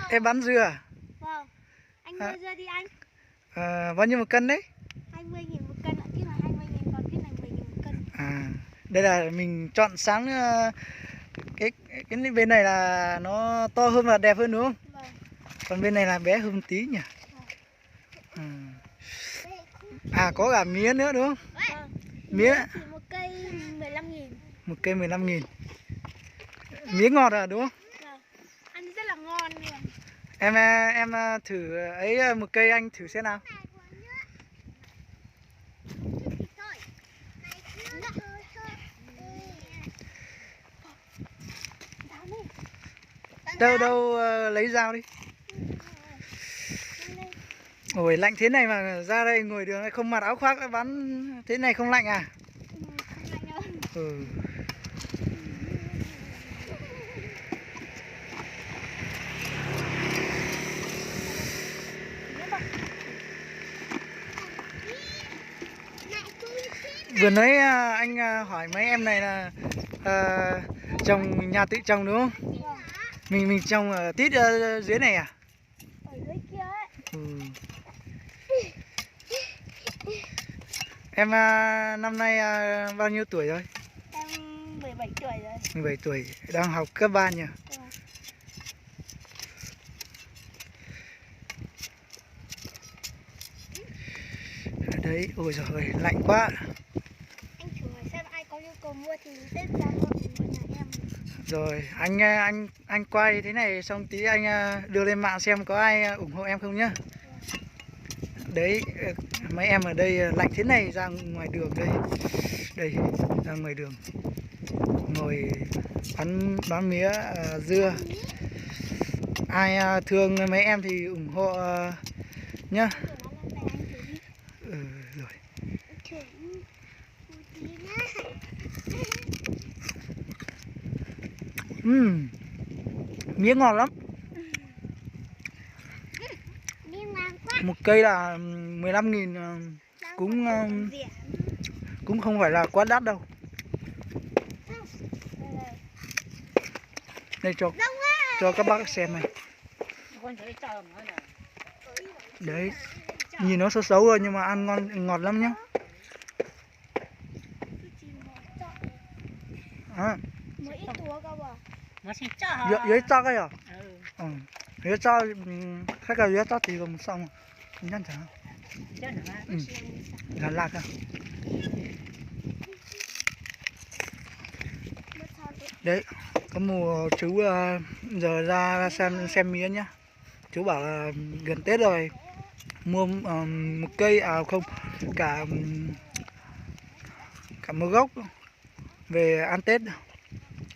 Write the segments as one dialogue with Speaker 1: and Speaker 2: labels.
Speaker 1: Em bán dưa à?
Speaker 2: Vâng. Anh mua dưa đi anh.
Speaker 1: Bao nhiêu một cân đấy?
Speaker 2: 20.000 một cân ạ. Cái này 20.000 còn cái này 10.000 một cân.
Speaker 1: Đây là mình chọn sáng cái bên này là nó to hơn và đẹp hơn đúng không?
Speaker 2: Vâng.
Speaker 1: Còn bên này là bé hơn tí nhỉ?
Speaker 2: Vâng.
Speaker 1: Có cả mía nữa đúng không?
Speaker 2: Vâng.
Speaker 1: Mía
Speaker 2: thì một cây 15.000.
Speaker 1: Một cây 15.000. Mía ngọt à đúng không?
Speaker 2: Vâng. Ăn rất là ngon luôn.
Speaker 1: Em thử ấy một cây anh thử xem nào. Đâu lấy dao đi. Ôi lạnh thế này mà ra đây ngồi đường này không mặc áo khoác bán thế này không lạnh à? Ừ. Vừa nãy anh hỏi mấy em này là trồng nhà tự trồng đúng không? Mình trồng ở tít dưới này à?
Speaker 2: Ở dưới kia ấy.
Speaker 1: Ừ. Em năm nay bao nhiêu tuổi rồi?
Speaker 2: Em 17 tuổi rồi.
Speaker 1: 17 tuổi, đang học cấp 3 nhỉ? Ở đấy, ôi giời ơi, lạnh quá.
Speaker 2: Anh thử hỏi xem ai có nhu cầu mua thì Tết ra mua nhà em.
Speaker 1: Rồi, anh quay thế này xong tí anh đưa lên mạng xem có ai ủng hộ em không nhá. Đấy, mấy em ở đây lạnh thế này ra ngoài đường đây. Đây, ra ngoài đường. Ngồi bán mía dưa. Ai thương mấy em thì ủng hộ nhá. Rồi. Mía ngon lắm. Một cây là 15.000, cũng không phải là quá đắt đâu. Đây cho các bác xem này. Đấy, nhìn nó xấu xấu rồi nhưng mà ăn ngon ngọt lắm nhá. Dưới to cái à? Dưới to khách là dưới to thì còn xong nhăn chẳng. Là lạc à? Đấy, có mùa chú giờ ra xem mía nhá. Chú bảo là gần Tết rồi mua một cây không cả một gốc về ăn Tết.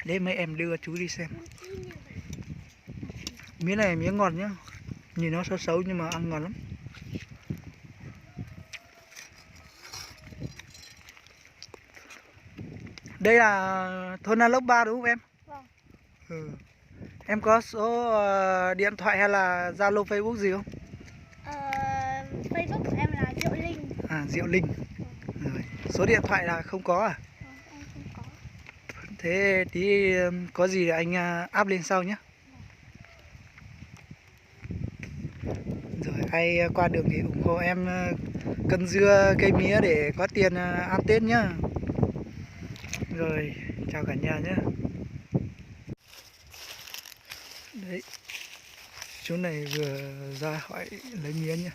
Speaker 1: Đấy mấy em đưa chú đi xem. Mía này mía ngọt nhá. Nhìn nó xấu xấu nhưng mà ăn ngon lắm. Đây là thôn Na Lốc 3 đúng không em? Vâng. Em có số điện thoại hay là Zalo Facebook gì không?
Speaker 2: Facebook của em là Diệu Linh.
Speaker 1: Diệu Linh. Rồi. Số điện thoại là không có à?
Speaker 2: Em không có.
Speaker 1: Thế tí có gì anh up lên sau nhé. Rồi ai qua đường thì ủng hộ em cân dưa cây mía để có tiền ăn Tết nhá. Rồi chào cả nhà nhé. Đấy, chú này vừa ra hỏi lấy mía nhá.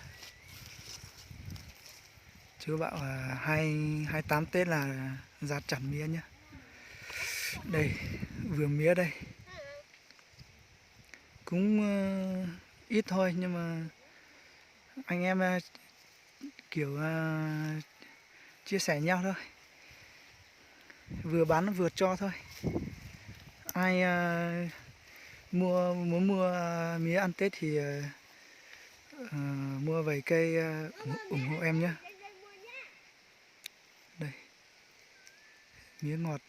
Speaker 1: Chú bảo là 28 Tết là ra chặt mía nhá. Đây, vườn mía đây. Cũng ít thôi nhưng mà anh em kiểu chia sẻ nhau thôi. Vừa bán vừa cho thôi. Ai muốn mua mía ăn Tết thì mua vài cây ủng hộ em nhé. Đây, mía ngọt.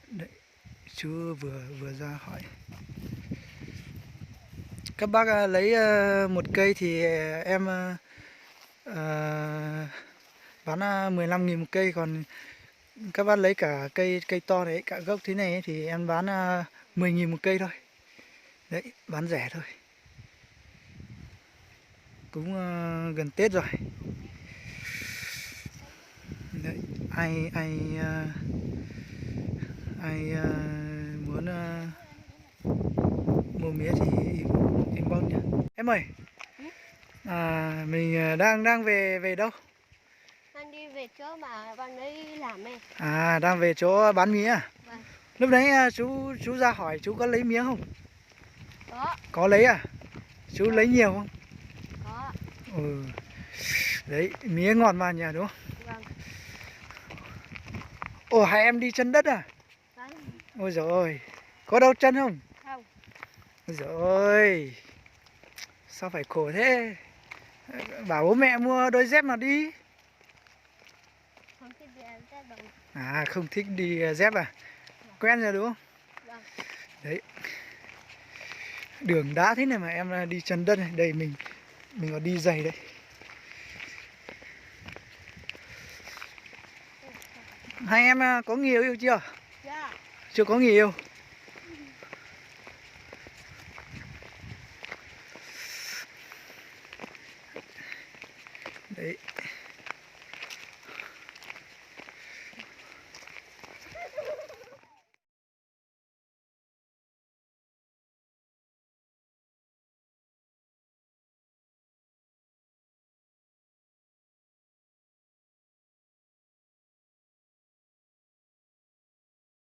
Speaker 1: Đấy, chú vừa ra hỏi. Các bác lấy một cây thì em bán 15.000 một cây, còn các bác lấy cả cây to đấy, cả gốc thế này thì em bán 10.000 một cây thôi. Đấy, bán rẻ thôi. Cũng gần Tết rồi. Đấy, ai muốn mua mía thì inbox nhá. Em ơi, mình đang về đâu?
Speaker 2: Đang đi về chỗ mà bạn ấy làm ấy.
Speaker 1: Đang về chỗ bán mía à?
Speaker 2: Vâng.
Speaker 1: Lúc đấy chú ra hỏi chú có lấy mía không?
Speaker 2: Có.
Speaker 1: Có lấy à? Chú
Speaker 2: Vâng.
Speaker 1: lấy nhiều không?
Speaker 2: Có.
Speaker 1: Ừ. Đấy, mía ngọt mà nhỉ, đúng không?
Speaker 2: Vâng.
Speaker 1: Ồ, hai em đi chân đất à?
Speaker 2: Vâng.
Speaker 1: Ôi giời ơi, có đau chân không?
Speaker 2: Không.
Speaker 1: Ôi giời ơi, sao phải khổ thế? Bảo bố mẹ mua đôi dép nào đi.
Speaker 2: Không thích đi ăn Tết đâu.
Speaker 1: Không thích đi dép à? Quen rồi đúng không?
Speaker 2: Vâng.
Speaker 1: Đấy, đường đá thế này mà em đi chân đất này. Đây mình còn đi giày đây. Hai em có người yêu chưa?
Speaker 2: Dạ.
Speaker 1: Chưa có người yêu. Đấy,